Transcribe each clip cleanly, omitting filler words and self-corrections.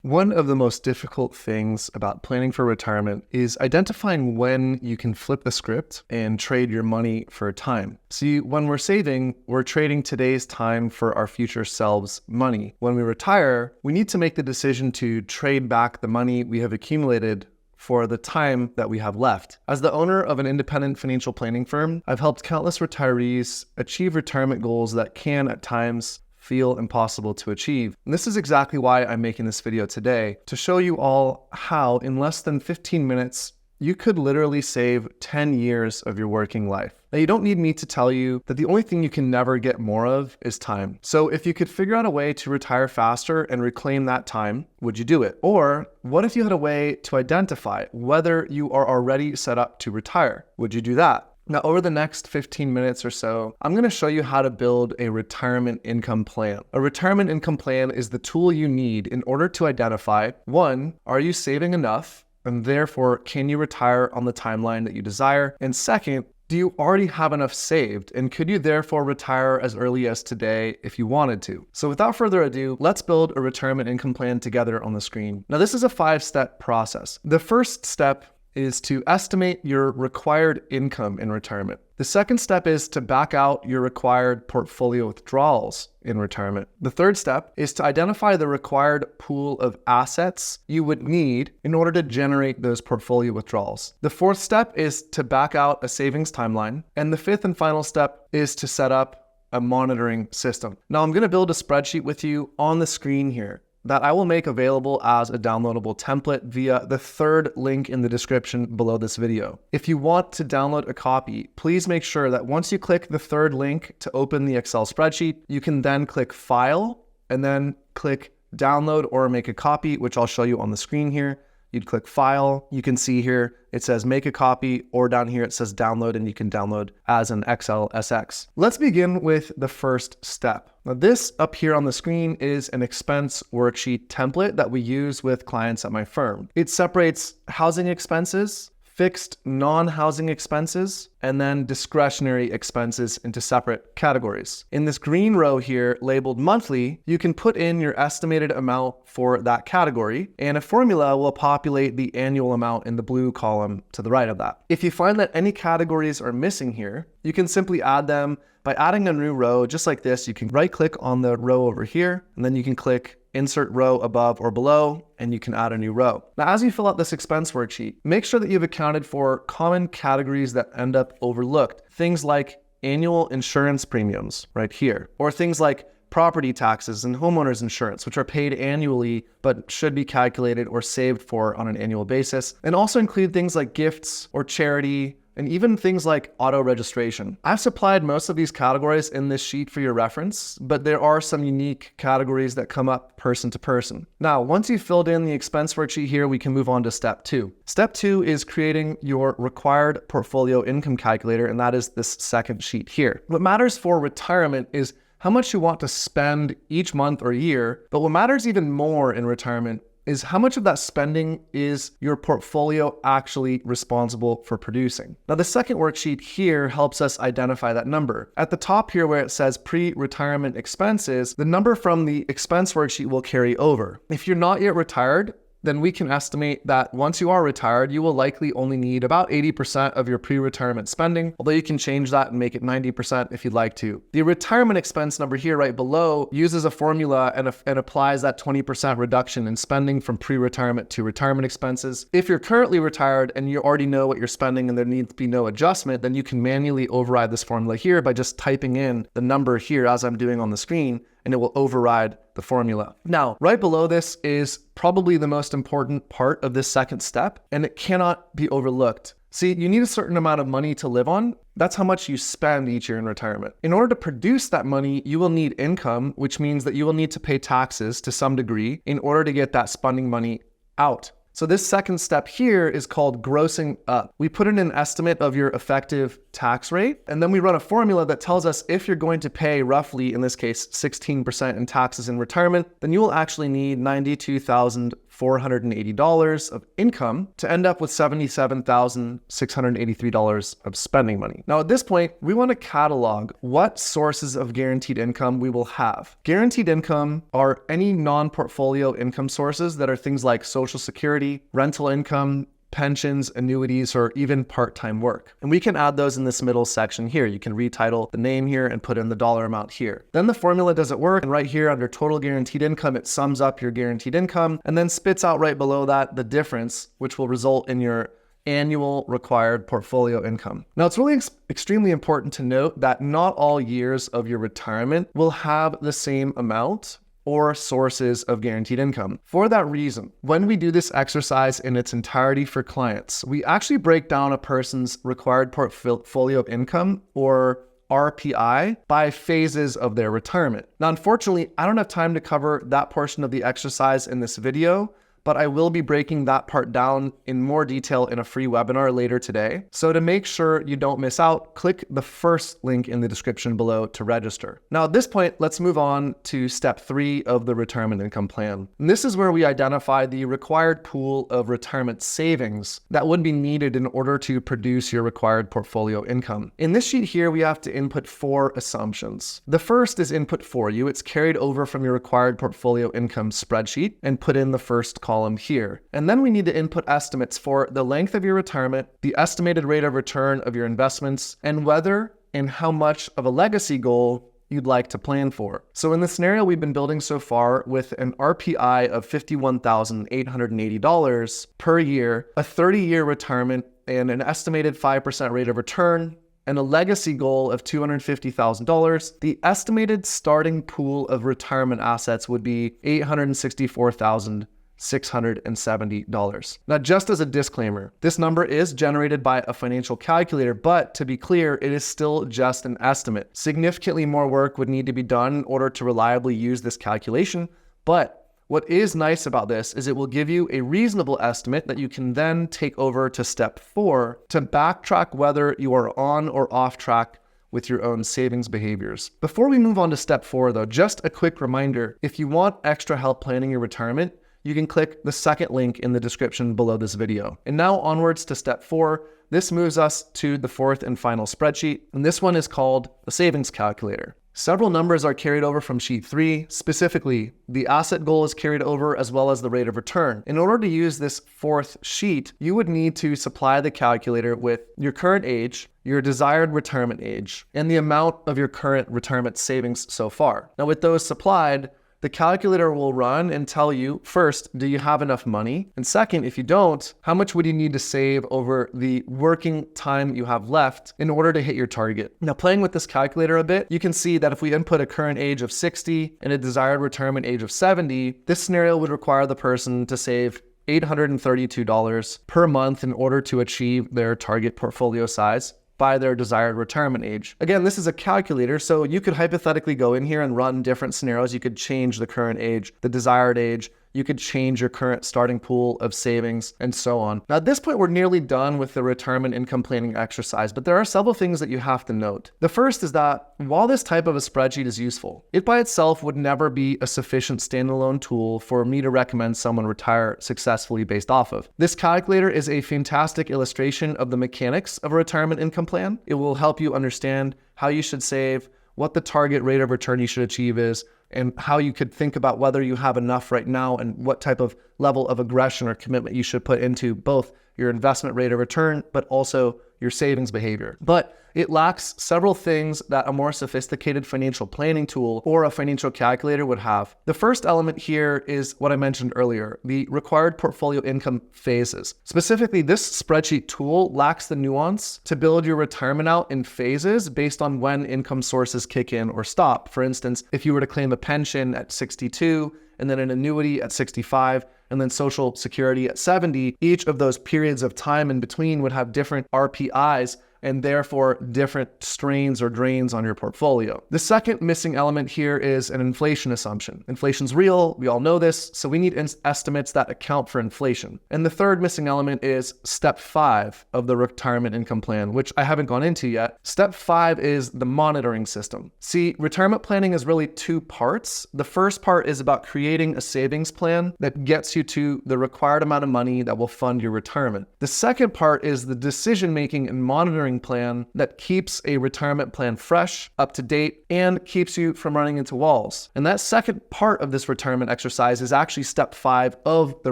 One of the most difficult things about planning for retirement is identifying when you can flip the script and trade your money for time. See, when we're saving, we're trading today's time for our future selves' money. When we retire, we need to make the decision to trade back the money we have accumulated for the time that we have left. As the owner of an independent financial planning firm, I've helped countless retirees achieve retirement goals that can, at times, feel impossible to achieve. And this is exactly why I'm making this video today, to show you all how in less than 15 minutes, you could literally save 10 years of your working life. Now, you don't need me to tell you that the only thing you can never get more of is time. So if you could figure out a way to retire faster and reclaim that time, would you do it? Or what if you had a way to identify whether you are already set up to retire? Would you do that? Now, over the next 15 minutes or so, I'm going to show you how to build a retirement income plan. A retirement income plan is the tool you need in order to identify, one, are you saving enough? And therefore, can you retire on the timeline that you desire? And second, do you already have enough saved? And could you therefore retire as early as today if you wanted to? So without further ado, let's build a retirement income plan together on the screen. Now, this is a 5-step process. The first step is to estimate your required income in retirement. The second step is to back out your required portfolio withdrawals in retirement. The third step is to identify the required pool of assets you would need in order to generate those portfolio withdrawals. The fourth step is to back out a savings timeline. And the fifth and final step is to set up a monitoring system. Now, I'm going to build a spreadsheet with you on the screen here that I will make available as a downloadable template via the third link in the description below this video. If you want to download a copy, please make sure that once you click the third link to open the Excel spreadsheet, you can then click File and then click Download or Make a Copy, which I'll show you on the screen here. You'd click File, you can see here, it says Make a Copy, or down here it says Download, and you can download as an XLSX. Let's begin with the first step. Now, this up here on the screen is an expense worksheet template that we use with clients at my firm. It separates housing expenses, fixed non-housing expenses, and then discretionary expenses into separate categories. In this green row here labeled monthly, you can put in your estimated amount for that category, and a formula will populate the annual amount in the blue column to the right of that. If you find that any categories are missing here, you can simply add them by adding a new row just like this. You can right click on the row over here, and then you can click Insert row above or below, and you can add a new row. Now, as you fill out this expense worksheet, make sure that you've accounted for common categories that end up overlooked. Things like annual insurance premiums right here, or things like property taxes and homeowners insurance, which are paid annually but should be calculated or saved for on an annual basis. And also include things like gifts or charity, and even things like auto registration. I've supplied most of these categories in this sheet for your reference, but there are some unique categories that come up person to person. Now, once you've filled in the expense worksheet here, we can move on to step 2. Step 2 is creating your required portfolio income calculator, and that is this second sheet here. What matters for retirement is how much you want to spend each month or year, but what matters even more in retirement is how much of that spending is your portfolio actually responsible for producing. Now, the second worksheet here helps us identify that number. At the top here where it says pre-retirement expenses, the number from the expense worksheet will carry over. If you're not yet retired, then we can estimate that once you are retired, you will likely only need about 80% of your pre-retirement spending, although you can change that and make it 90% if you'd like to. The retirement expense number here right below uses a formula and applies that 20% reduction in spending from pre-retirement to retirement expenses. If you're currently retired and you already know what you're spending and there needs to be no adjustment, then you can manually override this formula here by just typing in the number here as I'm doing on the screen, and it will override the formula. Now, right below this is probably the most important part of this second step, and it cannot be overlooked. See, you need a certain amount of money to live on. That's how much you spend each year in retirement. In order to produce that money, you will need income, which means that you will need to pay taxes to some degree in order to get that spending money out. So this second step here is called grossing up. We put in an estimate of your effective tax rate, and then we run a formula that tells us if you're going to pay roughly, in this case, 16% in taxes in retirement, then you will actually need $92,480 of income to end up with $77,683 of spending money. Now, at this point, we want to catalog what sources of guaranteed income we will have. Guaranteed income are any non-portfolio income sources that are things like Social Security, rental income, pensions, annuities, or even part-time work. And we can add those in this middle section here. You can retitle the name here and put in the dollar amount here. Then the formula doesn't work, and right here under total guaranteed income, it sums up your guaranteed income and then spits out right below that the difference, which will result in your annual required portfolio income. Now, it's really extremely important to note that not all years of your retirement will have the same amount or sources of guaranteed income. For that reason, when we do this exercise in its entirety for clients, we actually break down a person's required portfolio income, or RPI, by phases of their retirement. Now, unfortunately, I don't have time to cover that portion of the exercise in this video, but I will be breaking that part down in more detail in a free webinar later today. So to make sure you don't miss out, click the first link in the description below to register. Now at this point, let's move on to step 3 of the retirement income plan. And this is where we identify the required pool of retirement savings that would be needed in order to produce your required portfolio income. In this sheet here, we have to input 4 assumptions. The first is input for you. It's carried over from your required portfolio income spreadsheet and put in the first column here. And then we need to input estimates for the length of your retirement, the estimated rate of return of your investments, and whether and how much of a legacy goal you'd like to plan for. So in the scenario we've been building so far, with an RPI of $51,880 per year, a 30-year retirement, and an estimated 5% rate of return, and a legacy goal of $250,000, the estimated starting pool of retirement assets would be $864,670. Now, just as a disclaimer, this number is generated by a financial calculator, but to be clear, it is still just an estimate. Significantly more work would need to be done in order to reliably use this calculation, but what is nice about this is it will give you a reasonable estimate that you can then take over to step 4 to backtrack whether you are on or off track with your own savings behaviors. Before we move on to step 4 though, just a quick reminder, if you want extra help planning your retirement, you can click the second link in the description below this video. And now onwards to step 4. This moves us to the 4th and final spreadsheet, and this one is called the savings calculator. Several numbers are carried over from sheet 3. Specifically, the asset goal is carried over as well as the rate of return. In order to use this 4th sheet, you would need to supply the calculator with your current age, your desired retirement age, and the amount of your current retirement savings so far. Now with those supplied, the calculator will run and tell you, first, do you have enough money? And second, if you don't, how much would you need to save over the working time you have left in order to hit your target? Now, playing with this calculator a bit, you can see that if we input a current age of 60 and a desired retirement age of 70, this scenario would require the person to save $832 per month in order to achieve their target portfolio size by their desired retirement age. Again, this is a calculator, so you could hypothetically go in here and run different scenarios. You could change the current age, the desired age, you could change your current starting pool of savings, and so on. Now at this point, we're nearly done with the retirement income planning exercise, but there are several things that you have to note. The first is that while this type of a spreadsheet is useful, it by itself would never be a sufficient standalone tool for me to recommend someone retire successfully based off of. This calculator is a fantastic illustration of the mechanics of a retirement income plan. It will help you understand how you should save, what the target rate of return you should achieve is, and how you could think about whether you have enough right now and what type of level of aggression or commitment you should put into both your investment rate of return, but also your savings behavior. But it lacks several things that a more sophisticated financial planning tool or a financial calculator would have. The first element here is what I mentioned earlier, the required portfolio income phases. Specifically, this spreadsheet tool lacks the nuance to build your retirement out in phases based on when income sources kick in or stop. For instance, if you were to claim a pension at 62, and then an annuity at 65, and then Social Security at 70, each of those periods of time in between would have different RPIs and therefore different strains or drains on your portfolio. The second missing element here is an inflation assumption. Inflation's real, we all know this, so we need estimates that account for inflation. And the third missing element is step 5 of the retirement income plan, which I haven't gone into yet. Step 5 is the monitoring system. See, retirement planning is really 2 parts. The first part is about creating a savings plan that gets you to the required amount of money that will fund your retirement. The second part is the decision-making and monitoring plan that keeps a retirement plan fresh, up to date, and keeps you from running into walls. And that second part of this retirement exercise is actually step 5 of the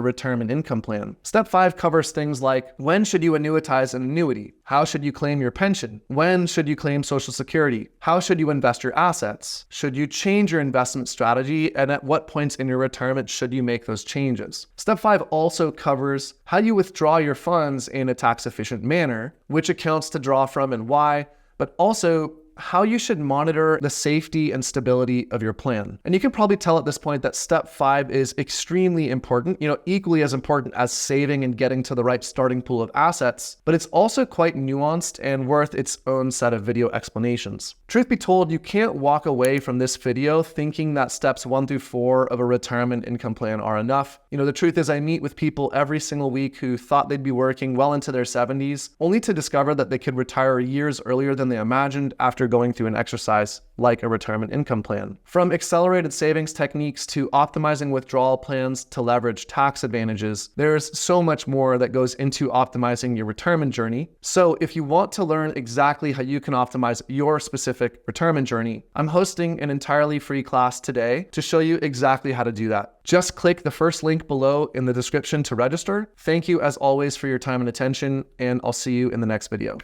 retirement income plan. Step 5 covers things like, when should you annuitize an annuity? How should you claim your pension? When should you claim Social Security? How should you invest your assets? Should you change your investment strategy? And at what points in your retirement should you make those changes? Step 5 also covers how you withdraw your funds in a tax-efficient manner, which accounts to draw from and why, but also how you should monitor the safety and stability of your plan. And you can probably tell at this point that step 5 is extremely important, equally as important as saving and getting to the right starting pool of assets, but it's also quite nuanced and worth its own set of video explanations. Truth be told, you can't walk away from this video thinking that steps 1 through 4 of a retirement income plan are enough. The truth is I meet with people every single week who thought they'd be working well into their 70s, only to discover that they could retire years earlier than they imagined after going through an exercise like a retirement income plan. From accelerated savings techniques to optimizing withdrawal plans to leverage tax advantages, there's so much more that goes into optimizing your retirement journey. So if you want to learn exactly how you can optimize your specific retirement journey, I'm hosting an entirely free class today to show you exactly how to do that. Just click the first link below in the description to register. Thank you as always for your time and attention, and I'll see you in the next video.